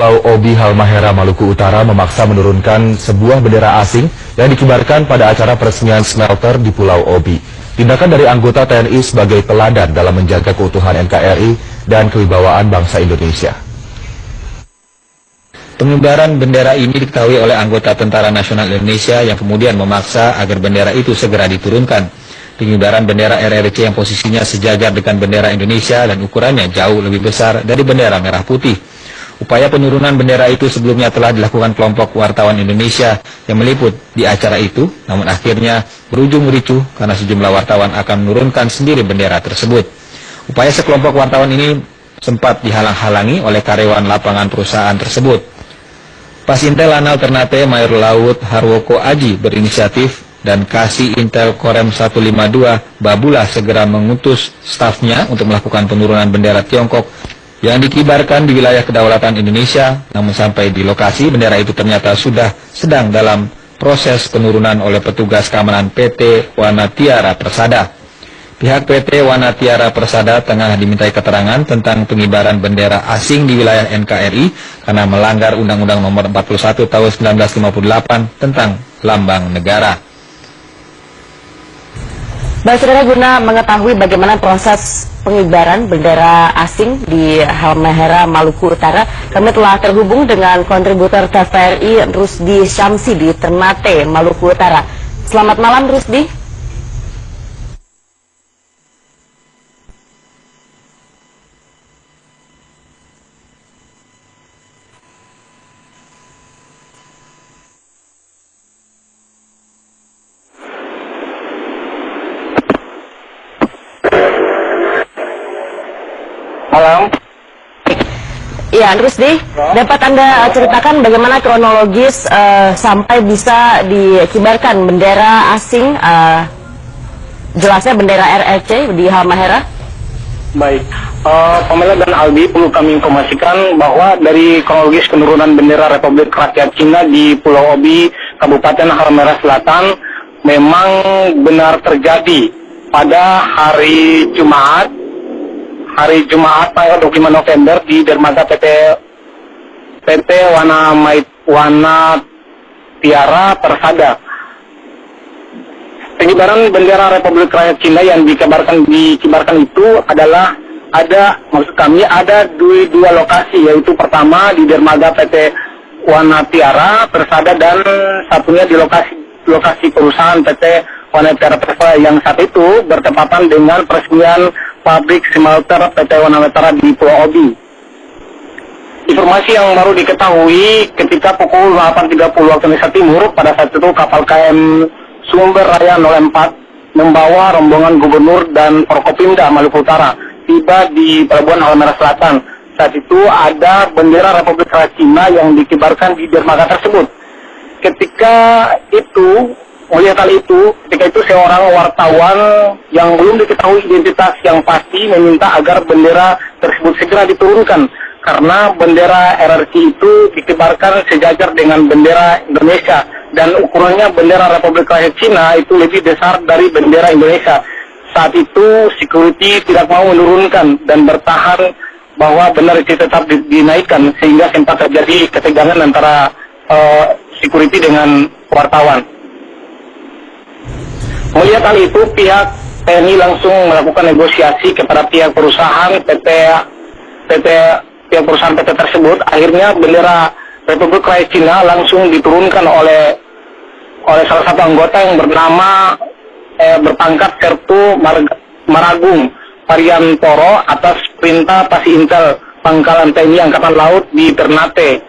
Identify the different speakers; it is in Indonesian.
Speaker 1: Pulau Obi Halmahera, Maluku Utara memaksa menurunkan sebuah bendera asing yang dikibarkan pada acara peresmian smelter di Pulau Obi. Tindakan dari anggota TNI sebagai teladan dalam menjaga keutuhan NKRI dan kewibawaan bangsa Indonesia.
Speaker 2: Pengibaran bendera ini diketahui oleh anggota Tentara Nasional Indonesia yang kemudian memaksa agar bendera itu segera diturunkan. Pengibaran bendera RRC yang posisinya sejajar dengan bendera Indonesia dan ukurannya jauh lebih besar dari bendera merah putih. Upaya penurunan bendera itu sebelumnya telah dilakukan kelompok wartawan Indonesia yang meliput di acara itu, namun akhirnya berujung ricuh karena sejumlah wartawan akan menurunkan sendiri bendera tersebut. Upaya sekelompok wartawan ini sempat dihalang-halangi oleh karyawan lapangan perusahaan tersebut. Pasintel Lanal Ternate Mayor Laut Harwoko Aji berinisiatif dan Kasih Intel Korem 152 Babula segera mengutus stafnya untuk melakukan penurunan bendera Tiongkok yang dikibarkan di wilayah kedaulatan Indonesia, namun sampai di lokasi bendera itu ternyata sudah sedang dalam proses penurunan oleh petugas keamanan PT Wanatiara Persada. Pihak PT Wanatiara Persada tengah dimintai keterangan tentang pengibaran bendera asing di wilayah NKRI karena melanggar Undang-Undang Nomor 41 Tahun 1958 tentang Lambang Negara.
Speaker 3: Baik, saudara, guna mengetahui bagaimana proses pengibaran bendera asing di Halmahera, Maluku Utara, kami telah terhubung dengan kontributor TVRI Rusdi Syamsi di Ternate, Maluku Utara. Selamat malam, Rusdi.
Speaker 4: Malam.
Speaker 3: Ya, Rusdi, dapat Anda ceritakan bagaimana kronologis sampai bisa dikibarkan bendera asing, jelasnya bendera RRC di Halmahera?
Speaker 4: Baik, Pamela dan Albi, perlu kami informasikan bahwa dari kronologis penurunan bendera Republik Rakyat Cina di Pulau Obi, Kabupaten Halmahera Selatan, memang benar terjadi pada hari Jumat tanggal 25 November di dermaga PT Wanatiara Persada. Pengibaran bendera Republik Rakyat Cina yang dikibarkan itu adalah ada dua lokasi, yaitu pertama di dermaga PT Wanatiara Persada dan satunya di lokasi perusahaan PT Wanatiara Persada yang saat itu bertepatan dengan peresmian pabrik smelter PT Wanatiara di Pulau Obi. Informasi yang baru diketahui ketika pukul 8.30 waktu Indonesia Timur, pada saat itu kapal KM Sumber Raya 04 membawa rombongan gubernur dan Forkopimda Maluku Utara tiba di Pelabuhan Halmahera Selatan. Saat itu ada bendera Republik Rakyat Cina yang dikibarkan di dermaga tersebut. Ketika itu seorang wartawan yang belum diketahui identitas yang pasti meminta agar bendera tersebut segera diturunkan karena bendera RRC itu dikibarkan sejajar dengan bendera Indonesia dan ukurannya bendera Republik Rakyat Cina itu lebih besar dari bendera Indonesia. Saat itu security tidak mau menurunkan dan bertahan bahwa bendera itu tetap dinaikkan sehingga sempat terjadi ketegangan antara security dengan wartawan. Melihat hal itu, pihak TNI langsung melakukan negosiasi kepada pihak perusahaan PT tersebut. Akhirnya bendera Republik Rakyat Cina langsung diturunkan oleh salah satu anggota yang bernama berpangkat Sertu Maragung Pariantoro atas perintah Pasintel Pangkalan TNI Angkatan Laut di Ternate.